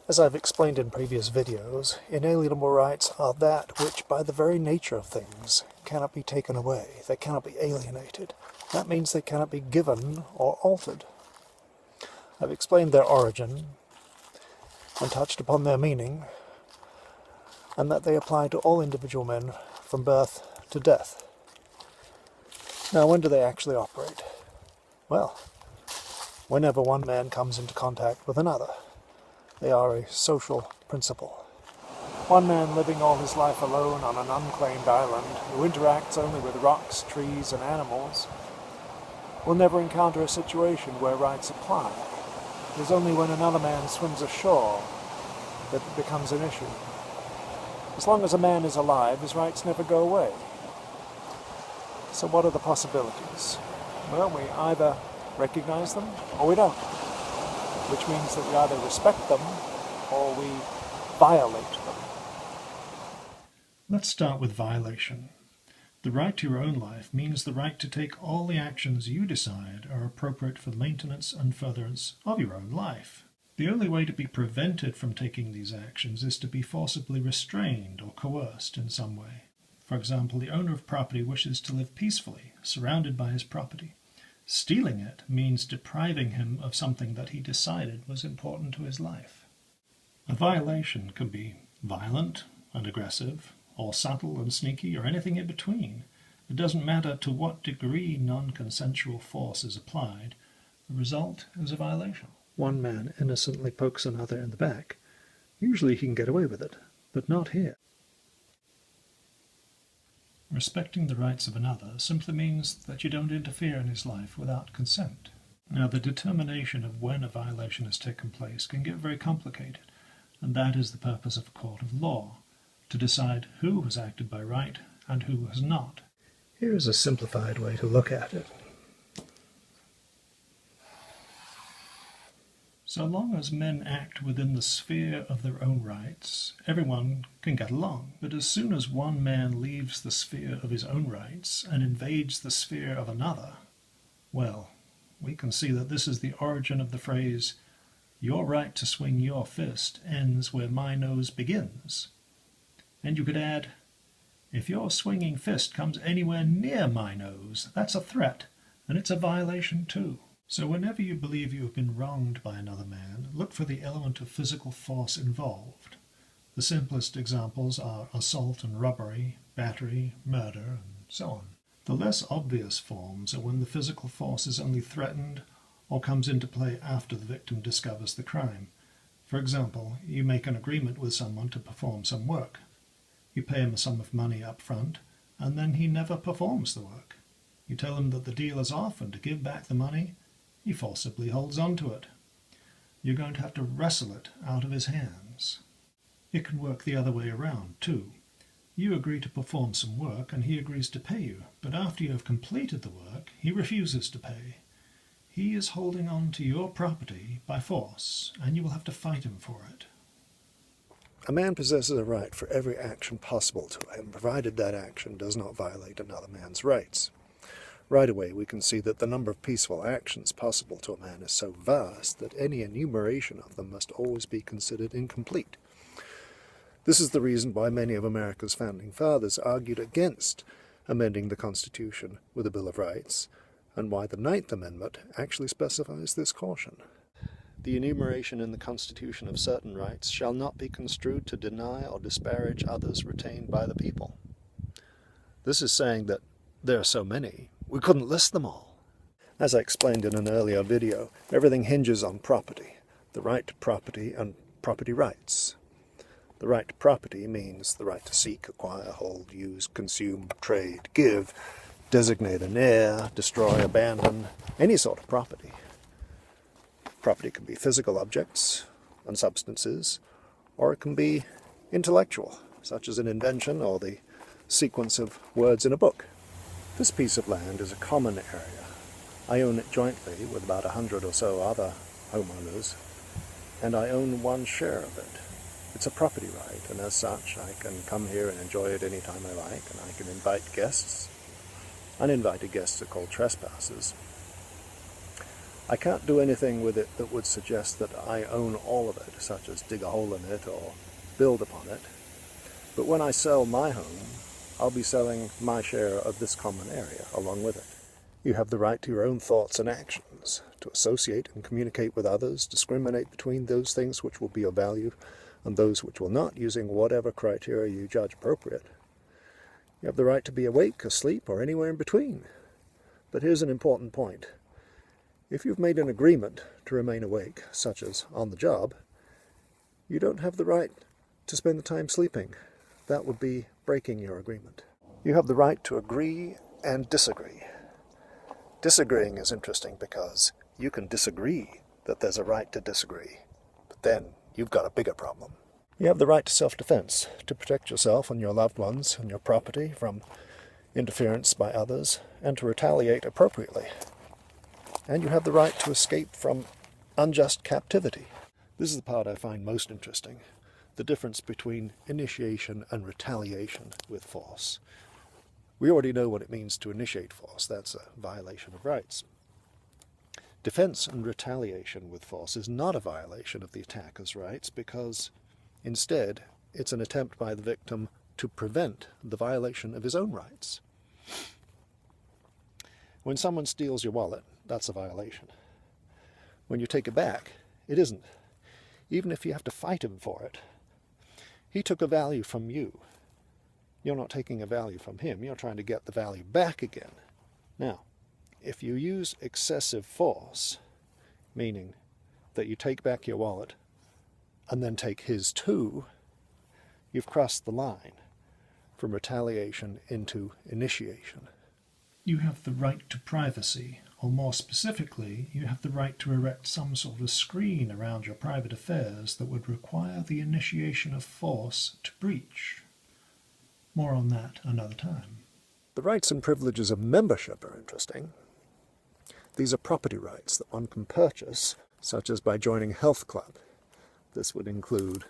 As I've explained in previous videos, inalienable rights are that which, by the very nature of things, cannot be taken away. They cannot be alienated. That means they cannot be given or altered. I've explained their origin and touched upon their meaning, and that they apply to all individual men from birth to death. Now, when do they actually operate? Well, whenever one man comes into contact with another. They are a social principle. One man living all his life alone on an unclaimed island, who interacts only with rocks, trees, and animals, will never encounter a situation where rights apply. It is only when another man swims ashore that it becomes an issue. As long as a man is alive, his rights never go away. So what are the possibilities? Well, we either recognize them or we don't, which means that we either respect them or we violate them. Let's start with violation. The right to your own life means the right to take all the actions you decide are appropriate for the maintenance and furtherance of your own life. The only way to be prevented from taking these actions is to be forcibly restrained or coerced in some way. For example, the owner of property wishes to live peacefully, surrounded by his property. Stealing it means depriving him of something that he decided was important to his life. A violation can be violent and aggressive, or subtle and sneaky, or anything in between. It doesn't matter to what degree non-consensual force is applied. The result is a violation. One man innocently pokes another in the back. Usually he can get away with it, but not here. Respecting the rights of another simply means that you don't interfere in his life without consent. Now, the determination of when a violation has taken place can get very complicated, and that is the purpose of a court of law, to decide who has acted by right and who has not. Here is a simplified way to look at it. So long as men act within the sphere of their own rights, everyone can get along. But as soon as one man leaves the sphere of his own rights and invades the sphere of another, well, we can see that this is the origin of the phrase, "Your right to swing your fist ends where my nose begins." And you could add, "If your swinging fist comes anywhere near my nose, that's a threat, and it's a violation too." So whenever you believe you have been wronged by another man, look for the element of physical force involved. The simplest examples are assault and robbery, battery, murder, and so on. The less obvious forms are when the physical force is only threatened or comes into play after the victim discovers the crime. For example, you make an agreement with someone to perform some work. You pay him a sum of money up front, and then he never performs the work. You tell him that the deal is off and to give back the money. He forcibly holds on to it. You're going to have to wrestle it out of his hands. It can work the other way around, too. You agree to perform some work and he agrees to pay you, but after you have completed the work, he refuses to pay. He is holding on to your property by force, and you will have to fight him for it. A man possesses a right for every action possible to him, provided that action does not violate another man's rights. Right away we can see that the number of peaceful actions possible to a man is so vast that any enumeration of them must always be considered incomplete. This is the reason why many of America's founding fathers argued against amending the Constitution with a Bill of Rights, and why the Ninth Amendment actually specifies this caution. The enumeration in the Constitution of certain rights shall not be construed to deny or disparage others retained by the people. This is saying that there are so many, we couldn't list them all. As I explained in an earlier video, everything hinges on property, the right to property and property rights. The right to property means the right to seek, acquire, hold, use, consume, trade, give, designate an heir, destroy, abandon, any sort of property. Property can be physical objects and substances, or it can be intellectual, such as an invention or the sequence of words in a book. This piece of land is a common area. I own it jointly with about 100 or so other homeowners, and I own one share of it. It's a property right, and as such I can come here and enjoy it any time I like, and I can invite guests. Uninvited guests are called trespassers. I can't do anything with it that would suggest that I own all of it, such as dig a hole in it or build upon it. But when I sell my home, I'll be selling my share of this common area along with it. You have the right to your own thoughts and actions, to associate and communicate with others, discriminate between those things which will be of value and those which will not, using whatever criteria you judge appropriate. You have the right to be awake, asleep, or anywhere in between. But here's an important point. If you've made an agreement to remain awake, such as on the job, you don't have the right to spend the time sleeping. That would be breaking your agreement. You have the right to agree and disagree. Disagreeing is interesting because you can disagree that there's a right to disagree, but then you've got a bigger problem. You have the right to self-defense, to protect yourself and your loved ones and your property from interference by others, and to retaliate appropriately. And you have the right to escape from unjust captivity. This is the part I find most interesting, the difference between initiation and retaliation with force. We already know what it means to initiate force. That's a violation of rights. Defense and retaliation with force is not a violation of the attacker's rights because, instead, it's an attempt by the victim to prevent the violation of his own rights. When someone steals your wallet, that's a violation. When you take it back, it isn't, even if you have to fight him for it. He took a value from you. You're not taking a value from him. You're trying to get the value back again. Now, if you use excessive force, meaning that you take back your wallet and then take his too, you've crossed the line from retaliation into initiation. You have the right to privacy, or more specifically, you have the right to erect some sort of screen around your private affairs that would require the initiation of force to breach. More on that another time. The rights and privileges of membership are interesting. These are property rights that one can purchase, such as by joining a health club. This would include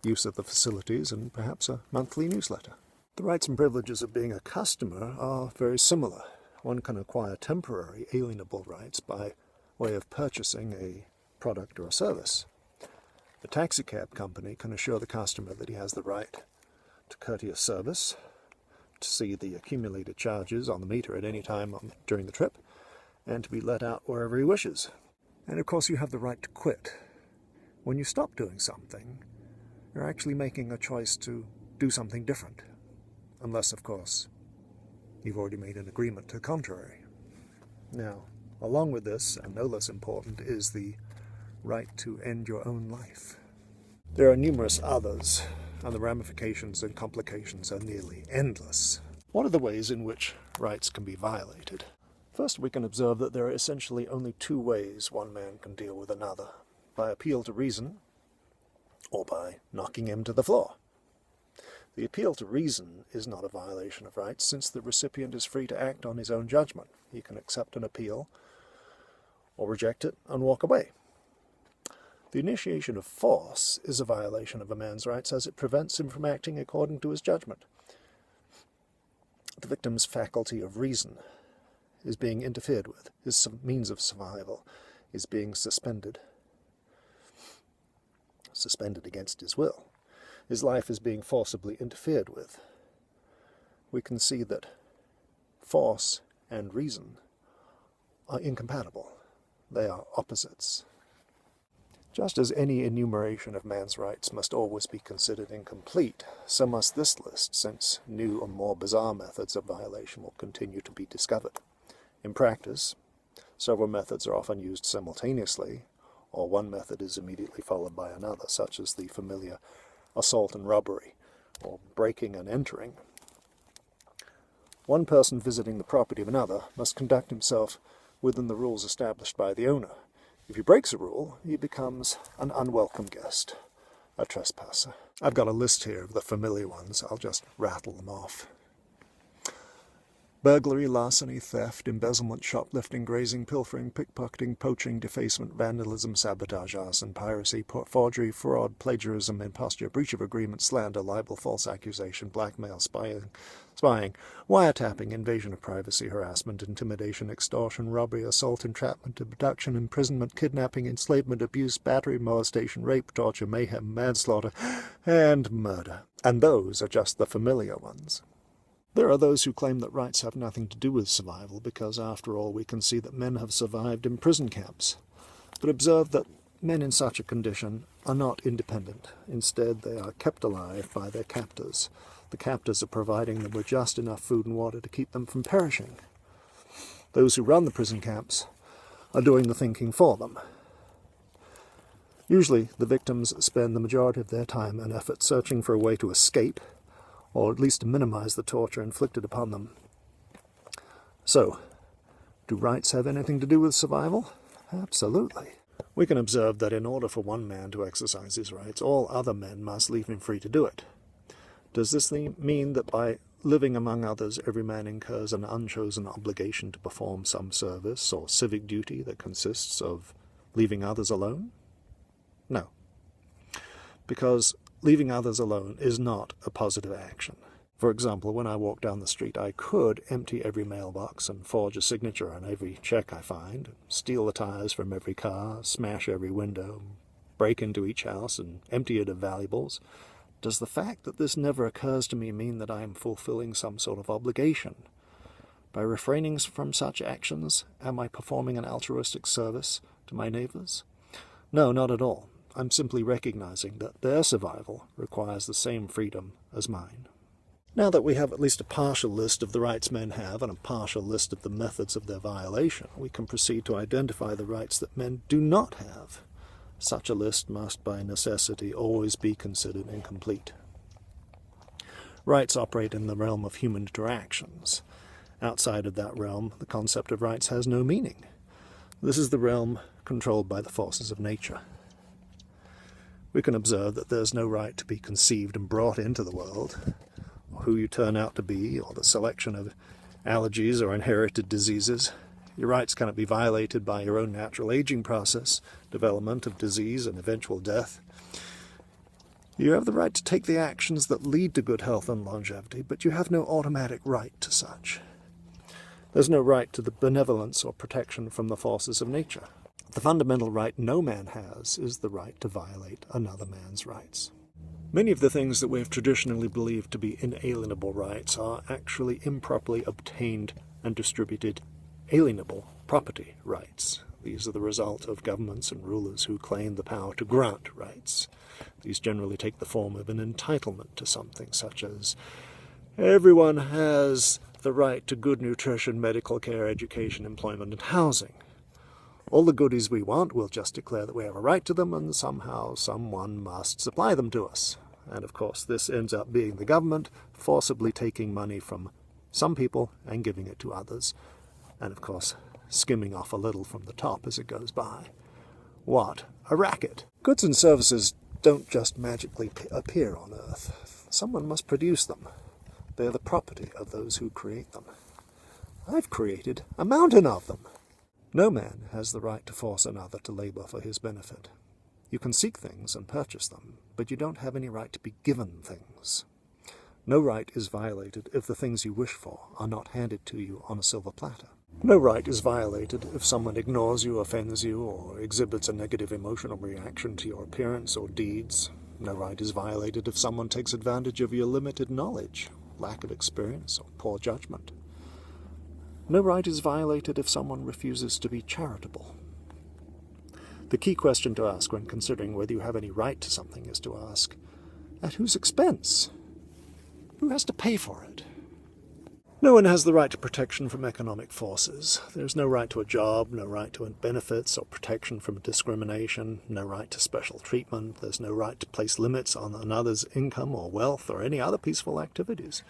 use of the facilities and perhaps a monthly newsletter. The rights and privileges of being a customer are very similar. One can acquire temporary alienable rights by way of purchasing a product or a service. The taxicab company can assure the customer that he has the right to courteous service, to see the accumulated charges on the meter at any time during the trip, and to be let out wherever he wishes. And of course you have the right to quit. When you stop doing something, you're actually making a choice to do something different. Unless, of course, you've already made an agreement to the contrary. Now, along with this, and no less important, is the right to end your own life. There are numerous others, and the ramifications and complications are nearly endless. What are the ways in which rights can be violated? First, we can observe that there are essentially only two ways one man can deal with another: by appeal to reason, or by knocking him to the floor. The appeal to reason is not a violation of rights, since the recipient is free to act on his own judgment. He can accept an appeal, or reject it, and walk away. The initiation of force is a violation of a man's rights, as it prevents him from acting according to his judgment. The victim's faculty of reason is being interfered with. His means of survival is being suspended against his will. His life is being forcibly interfered with. We can see that force and reason are incompatible. They are opposites. Just as any enumeration of man's rights must always be considered incomplete, so must this list, since new and more bizarre methods of violation will continue to be discovered. In practice, several methods are often used simultaneously, or one method is immediately followed by another, such as the familiar assault and robbery, or breaking and entering. One person visiting the property of another must conduct himself within the rules established by the owner. If he breaks a rule, he becomes an unwelcome guest, a trespasser. I've got a list here of the familiar ones. I'll just rattle them off. Burglary, larceny, theft, embezzlement, shoplifting, grazing, pilfering, pickpocketing, poaching, defacement, vandalism, sabotage, arson, piracy, forgery, fraud, plagiarism, imposture, breach of agreement, slander, libel, false accusation, blackmail, spying, wiretapping, invasion of privacy, harassment, intimidation, extortion, robbery, assault, entrapment, abduction, imprisonment, kidnapping, enslavement, abuse, battery, molestation, rape, torture, mayhem, manslaughter, and murder. And those are just the familiar ones. There are those who claim that rights have nothing to do with survival because, after all, we can see that men have survived in prison camps. But observe that men in such a condition are not independent. Instead, they are kept alive by their captors. The captors are providing them with just enough food and water to keep them from perishing. Those who run the prison camps are doing the thinking for them. Usually, the victims spend the majority of their time and effort searching for a way to escape, or at least to minimize the torture inflicted upon them. So, do rights have anything to do with survival? Absolutely. We can observe that in order for one man to exercise his rights, all other men must leave him free to do it. Does this mean that by living among others, every man incurs an unchosen obligation to perform some service or civic duty that consists of leaving others alone? No. Because leaving others alone is not a positive action. For example, when I walk down the street, I could empty every mailbox and forge a signature on every check I find, steal the tires from every car, smash every window, break into each house and empty it of valuables. Does the fact that this never occurs to me mean that I am fulfilling some sort of obligation? By refraining from such actions, am I performing an altruistic service to my neighbors? No, not at all. I'm simply recognizing that their survival requires the same freedom as mine. Now that we have at least a partial list of the rights men have and a partial list of the methods of their violation, we can proceed to identify the rights that men do not have. Such a list must, by necessity, always be considered incomplete. Rights operate in the realm of human interactions. Outside of that realm, the concept of rights has no meaning. This is the realm controlled by the forces of nature. We can observe that there's no right to be conceived and brought into the world, or who you turn out to be, or the selection of allergies or inherited diseases. Your rights cannot be violated by your own natural aging process, development of disease, and eventual death. You have the right to take the actions that lead to good health and longevity, but you have no automatic right to such. There's no right to the benevolence or protection from the forces of nature. The fundamental right no man has is the right to violate another man's rights. Many of the things that we have traditionally believed to be inalienable rights are actually improperly obtained and distributed alienable property rights. These are the result of governments and rulers who claim the power to grant rights. These generally take the form of an entitlement to something, such as everyone has the right to good nutrition, medical care, education, employment, and housing. All the goodies we want, we'll just declare that we have a right to them, and somehow someone must supply them to us. And of course this ends up being the government forcibly taking money from some people and giving it to others, and of course skimming off a little from the top as it goes by. What a racket! Goods and services don't just magically appear on Earth. Someone must produce them. They are the property of those who create them. I've created a mountain of them. No man has the right to force another to labor for his benefit. You can seek things and purchase them, but you don't have any right to be given things. No right is violated if the things you wish for are not handed to you on a silver platter. No right is violated if someone ignores you, offends you, or exhibits a negative emotional reaction to your appearance or deeds. No right is violated if someone takes advantage of your limited knowledge, lack of experience, or poor judgment. No right is violated if someone refuses to be charitable. The key question to ask when considering whether you have any right to something is to ask, at whose expense? Who has to pay for it? No one has the right to protection from economic forces. There's no right to a job, no right to benefits or protection from discrimination, no right to special treatment. There's no right to place limits on another's income or wealth or any other peaceful activities.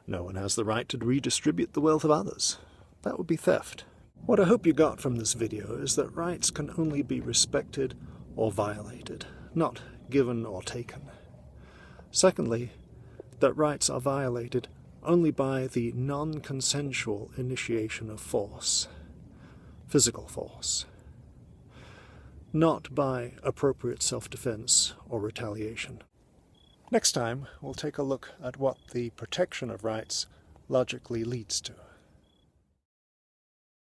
No one has the right to redistribute the wealth of others. That would be theft. What I hope you got from this video is that rights can only be respected or violated, not given or taken. Secondly, that rights are violated only by the non-consensual initiation of force, physical force, not by appropriate self-defense or retaliation. Next time, we'll take a look at what the protection of rights logically leads to.